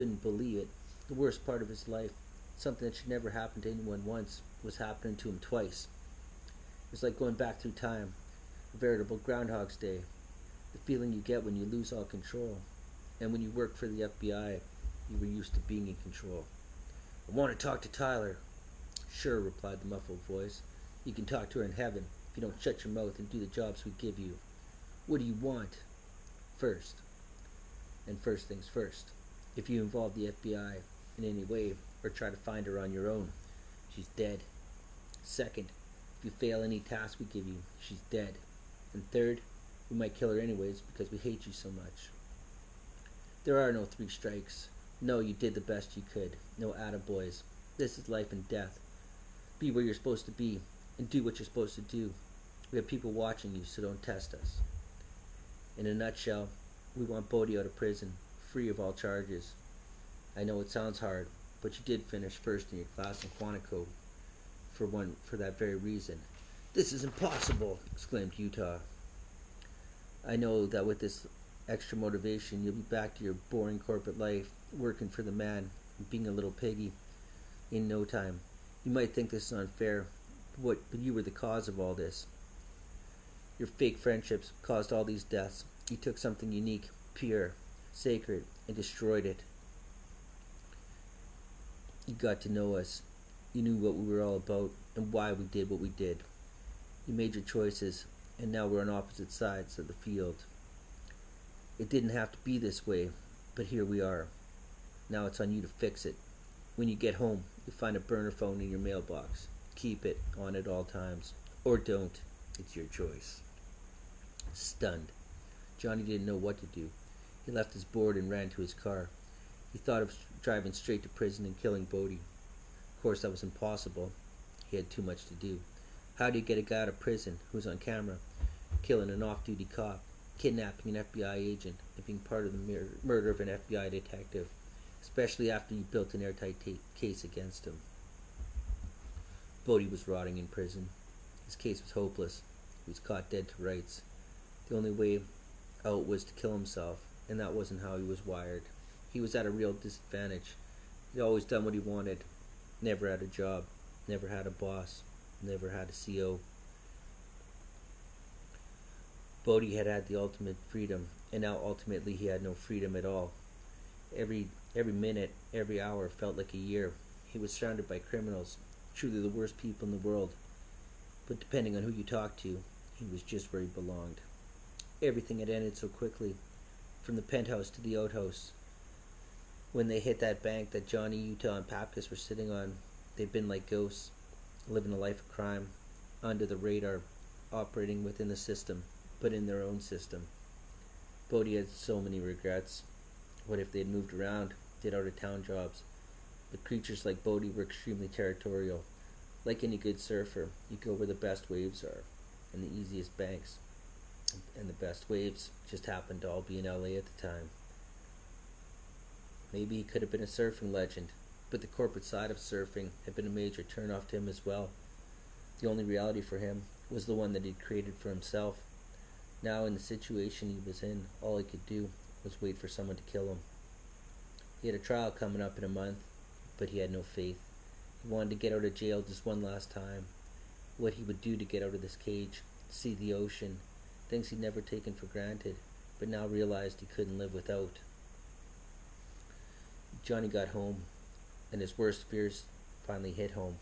Couldn't believe it. The worst part of his life, something that should never happen to anyone once, was happening to him twice. It was like going back through time, a veritable Groundhog's Day. The feeling you get when you lose all control. And when you work for the FBI, you were used to being in control. I want to talk to Tyler. Sure, replied the muffled voice. You can talk to her in heaven if you don't shut your mouth and do the jobs we give you. What do you want? First, and first things first. If you involve the FBI in any way or try to find her on your own, she's dead. Second, if you fail any task we give you, she's dead. And third, we might kill her anyways because we hate you so much. There are no three strikes. No, you did the best you could. No attaboys. This is life and death. Be where you're supposed to be and do what you're supposed to do. We have people watching you, so don't test us. In a nutshell, we want Bodhi out of prison, free of all charges. I know it sounds hard, but you did finish first in your class in Quantico for that very reason. This is impossible, exclaimed Utah. I know that with this extra motivation, you'll be back to your boring corporate life, working for the man, and being a little piggy in no time. You might think this is unfair, but you were the cause of all this. Your fake friendships caused all these deaths. You took something unique, pure, sacred, and destroyed it. You got to know us. You knew what we were all about and why we did what we did. You made your choices, and now we're on opposite sides of the field. It didn't have to be this way, but here we are. Now it's on you to fix it. When you get home, you'll find a burner phone in your mailbox. Keep it on at all times. Or don't. It's your choice. Stunned, Johnny didn't know what to do. He left his board and ran to his car. He thought of driving straight to prison and killing Bodhi. Of course, that was impossible. He had too much to do. How do you get a guy out of prison who's on camera, killing an off-duty cop, kidnapping an FBI agent, and being part of the murder of an FBI detective, especially after you built an airtight case against him? Bodhi was rotting in prison. His case was hopeless. He was caught dead to rights. The only way out was to kill himself, and that wasn't how he was wired. He was at a real disadvantage. He'd always done what he wanted. Never had a job. Never had a boss. Never had a CO. Bodhi had had the ultimate freedom, and now ultimately he had no freedom at all. Every minute, every hour felt like a year. He was surrounded by criminals, truly the worst people in the world. But depending on who you talked to, he was just where he belonged. Everything had ended so quickly, from the penthouse to the outhouse. When they hit that bank that Johnny, Utah, and Papkus were sitting on, they'd been like ghosts, living a life of crime, under the radar, operating within the system, but in their own system. Bodhi had so many regrets. What if they had moved around, did out-of-town jobs? But creatures like Bodhi were extremely territorial. Like any good surfer, you go where the best waves are, and the easiest banks. And the best waves just happened to all be in LA at the time. Maybe he could have been a surfing legend, but the corporate side of surfing had been a major turn-off to him as well. The only reality for him was the one that he'd created for himself. Now, in the situation he was in, all he could do was wait for someone to kill him. He had a trial coming up in a month, but he had no faith. He wanted to get out of jail just one last time. What he would do to get out of this cage, see the ocean, things he'd never taken for granted, but now realized he couldn't live without. Johnny got home, and his worst fears finally hit home.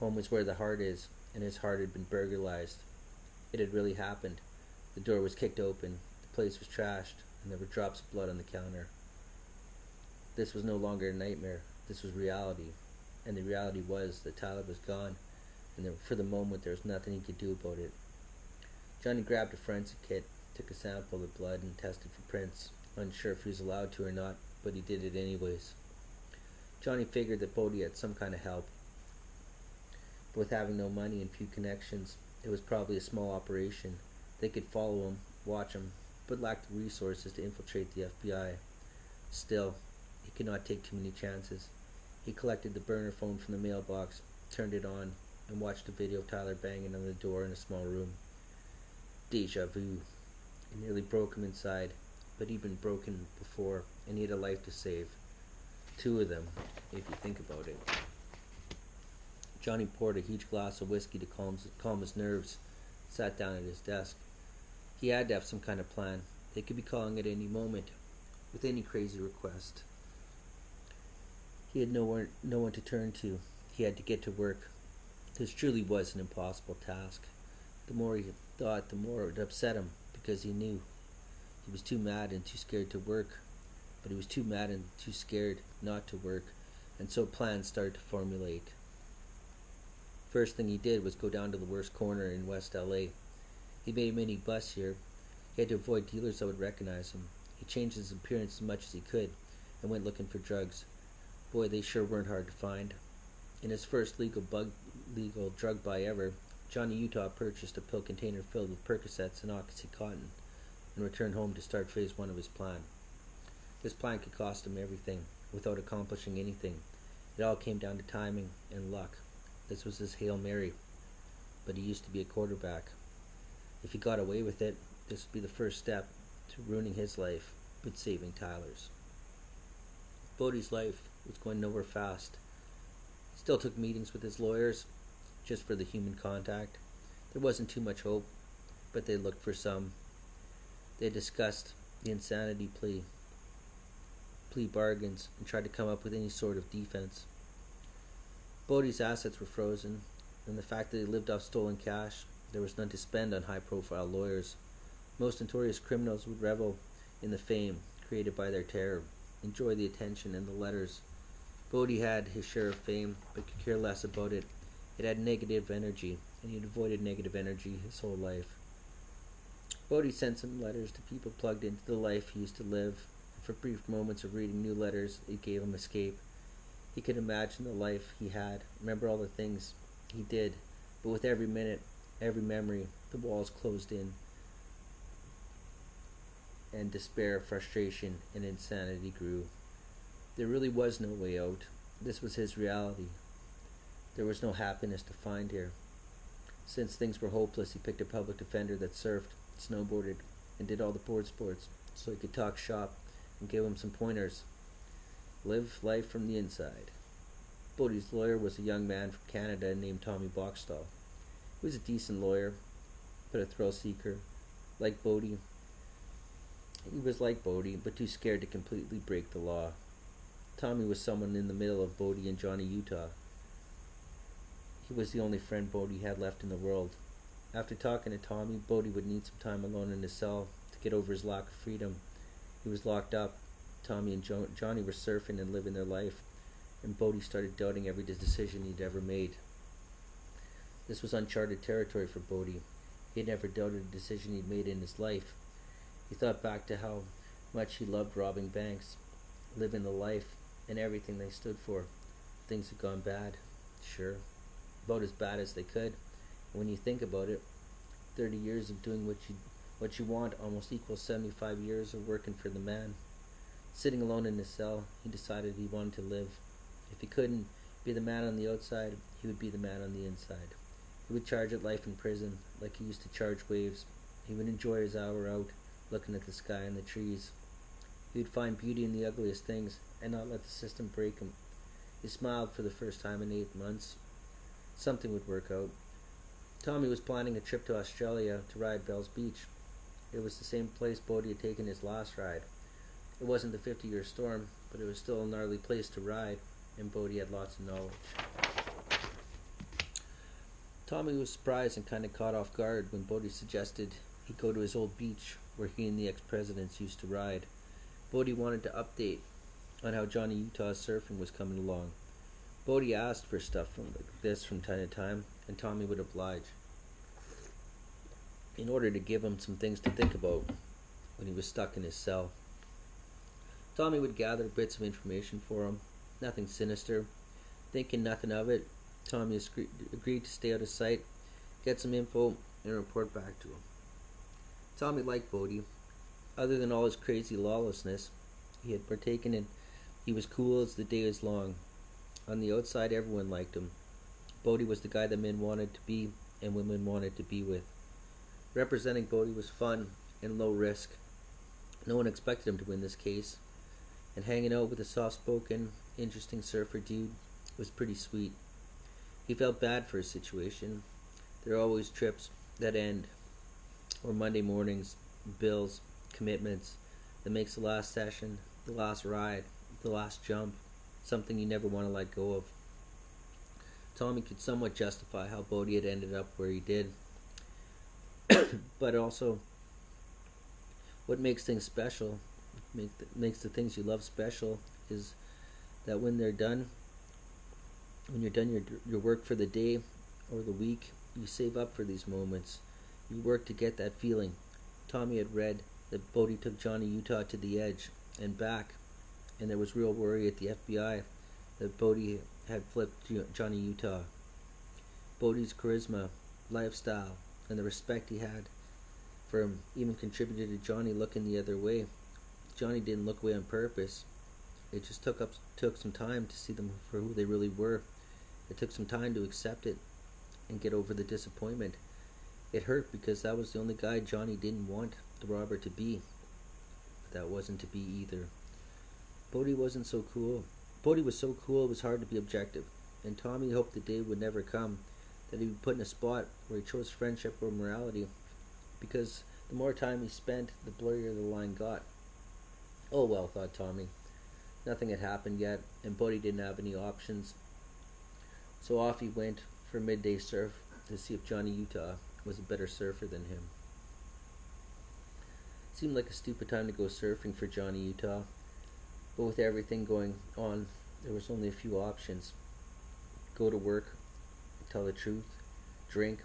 Home is where the heart is, and his heart had been burglarized. It had really happened. The door was kicked open, the place was trashed, and there were drops of blood on the counter. This was no longer a nightmare. This was reality. And the reality was that Tyler was gone, and for the moment there was nothing he could do about it. Johnny grabbed a forensic kit, took a sample of the blood, and tested for prints, unsure if he was allowed to or not, but he did it anyways. Johnny figured that Bodhi had some kind of help, but with having no money and few connections, it was probably a small operation. They could follow him, watch him, but lacked the resources to infiltrate the FBI. Still, he could not take too many chances. He collected the burner phone from the mailbox, turned it on, and watched a video of Tyler banging on the door in a small room. Deja vu. It nearly broke him inside, but he'd been broken before, and he had a life to save. two of them, if you think about it. Johnny poured a huge glass of whiskey to calm his nerves, sat down at his desk. He had to have some kind of plan. They could be calling at any moment, with any crazy request. He had no one to turn to. He had to get to work. This truly was an impossible task. The more he thought, the more it upset him, because he knew he was too mad and too scared to work. But he was too mad and too scared not to work, and so plans started to formulate. First thing he did was go down to the worst corner in West LA. He made a mini bus here. He had to avoid dealers that would recognize him. He changed his appearance as much as he could and went looking for drugs. Boy, they sure weren't hard to find. In his first legal drug buy ever, Johnny Utah purchased a pill container filled with Percocets and OxyContin and returned home to start phase 1 of his plan. This plan could cost him everything, without accomplishing anything. It all came down to timing and luck. This was his Hail Mary, but he used to be a quarterback. If he got away with it, this would be the first step to ruining his life, but saving Tyler's. Bodie's life was going nowhere fast. He still took meetings with his lawyers, just for the human contact. There wasn't too much hope, but they looked for some. They discussed the insanity plea bargains, and tried to come up with any sort of defense. Bodie's assets were frozen, and the fact that he lived off stolen cash, there was none to spend on high-profile lawyers. Most notorious criminals would revel in the fame created by their terror, enjoy the attention and the letters. Bodie had his share of fame, but could care less about it. It had negative energy, and he had avoided negative energy his whole life. Bodie sent some letters to people plugged into the life he used to live. For brief moments of reading new letters, it gave him escape. He could imagine the life he had, remember all the things he did, but with every minute, every memory, the walls closed in, and despair, frustration, and insanity grew. There really was no way out. This was his reality. There was no happiness to find here. Since things were hopeless, he picked a public defender that surfed, snowboarded, and did all the board sports, so he could talk shop and give him some pointers. Live life from the inside. Bodie's lawyer was a young man from Canada named Tommy Boxstall. He was a decent lawyer, but a thrill seeker. Like Bodie, he was like Bodie, but too scared to completely break the law. Tommy was someone in the middle of Bodie and Johnny Utah. He was the only friend Bodie had left in the world. After talking to Tommy, Bodie would need some time alone in his cell to get over his lack of freedom. He was locked up. Tommy and Johnny were surfing and living their life, and Bodie started doubting every decision he'd ever made. This was uncharted territory for Bodie. He had never doubted a decision he'd made in his life. He thought back to how much he loved robbing banks, living the life, and everything they stood for. Things had gone bad, sure, about as bad as they could. And when you think about it, 30 years of doing what you want almost equals 75 years of working for the man. Sitting alone in his cell, he decided he wanted to live. If he couldn't be the man on the outside, he would be the man on the inside. He would charge at life in prison like he used to charge waves. He would enjoy his hour out, looking at the sky and the trees. He would find beauty in the ugliest things and not let the system break him. He smiled for the first time in 8 months. Something would work out. Tommy was planning a trip to Australia to ride Bell's Beach. It was the same place Bodie had taken his last ride. It wasn't the 50-year storm, but it was still a gnarly place to ride, and Bodie had lots of knowledge. Tommy was surprised and kind of caught off guard when Bodie suggested he go to his old beach where he and the ex-presidents used to ride. Bodie wanted to update on how Johnny Utah's surfing was coming along. Bodie asked for stuff like this from time to time, and Tommy would oblige, in order to give him some things to think about when he was stuck in his cell. Tommy would gather bits of information for him, nothing sinister. Thinking nothing of it, Tommy agreed to stay out of sight, get some info, and report back to him. Tommy liked Bodie. Other than all his crazy lawlessness he had partaken in, he was cool as the day was long. On the outside, everyone liked him. Bodie was the guy that men wanted to be and women wanted to be with. Representing Bodie was fun and low risk. No one expected him to win this case, and hanging out with a soft-spoken interesting surfer dude, was pretty sweet. He felt bad for his situation. There are always trips that end, or Monday mornings, bills, commitments, that makes the last session, the last ride, the last jump, something you never want to let go of. Tommy could somewhat justify how Bodhi had ended up where he did, but also what makes things special, makes the things you love special, is that when they're done, when you're done your work for the day or the week, you save up for these moments. You work to get that feeling. Tommy had read that Bodhi took Johnny Utah to the edge and back, and there was real worry at the FBI that Bodhi had flipped Johnny Utah. Bodhi's charisma, lifestyle, and the respect he had for him even contributed to Johnny looking the other way. Johnny didn't look away on purpose. It just took some time to see them for who they really were. It took some time to accept it and get over the disappointment. It hurt because that was the only guy Johnny didn't want the robber to be. But that wasn't to be either. Bodhi wasn't so cool. Bodhi was so cool it was hard to be objective. And Tommy hoped the day would never come that he would be put in a spot where he chose friendship or morality, because the more time he spent, the blurrier the line got. Oh well, thought Tommy. Nothing had happened yet, and Bodhi didn't have any options. So off he went for a midday surf to see if Johnny Utah was a better surfer than him. It seemed like a stupid time to go surfing for Johnny Utah, but with everything going on, there was only a few options. Go to work, tell the truth, drink,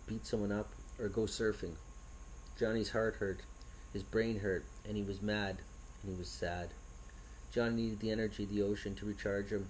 beat someone up, or go surfing. Johnny's heart hurt, his brain hurt, and he was mad, and he was sad. Johnny needed the energy of the ocean to recharge him,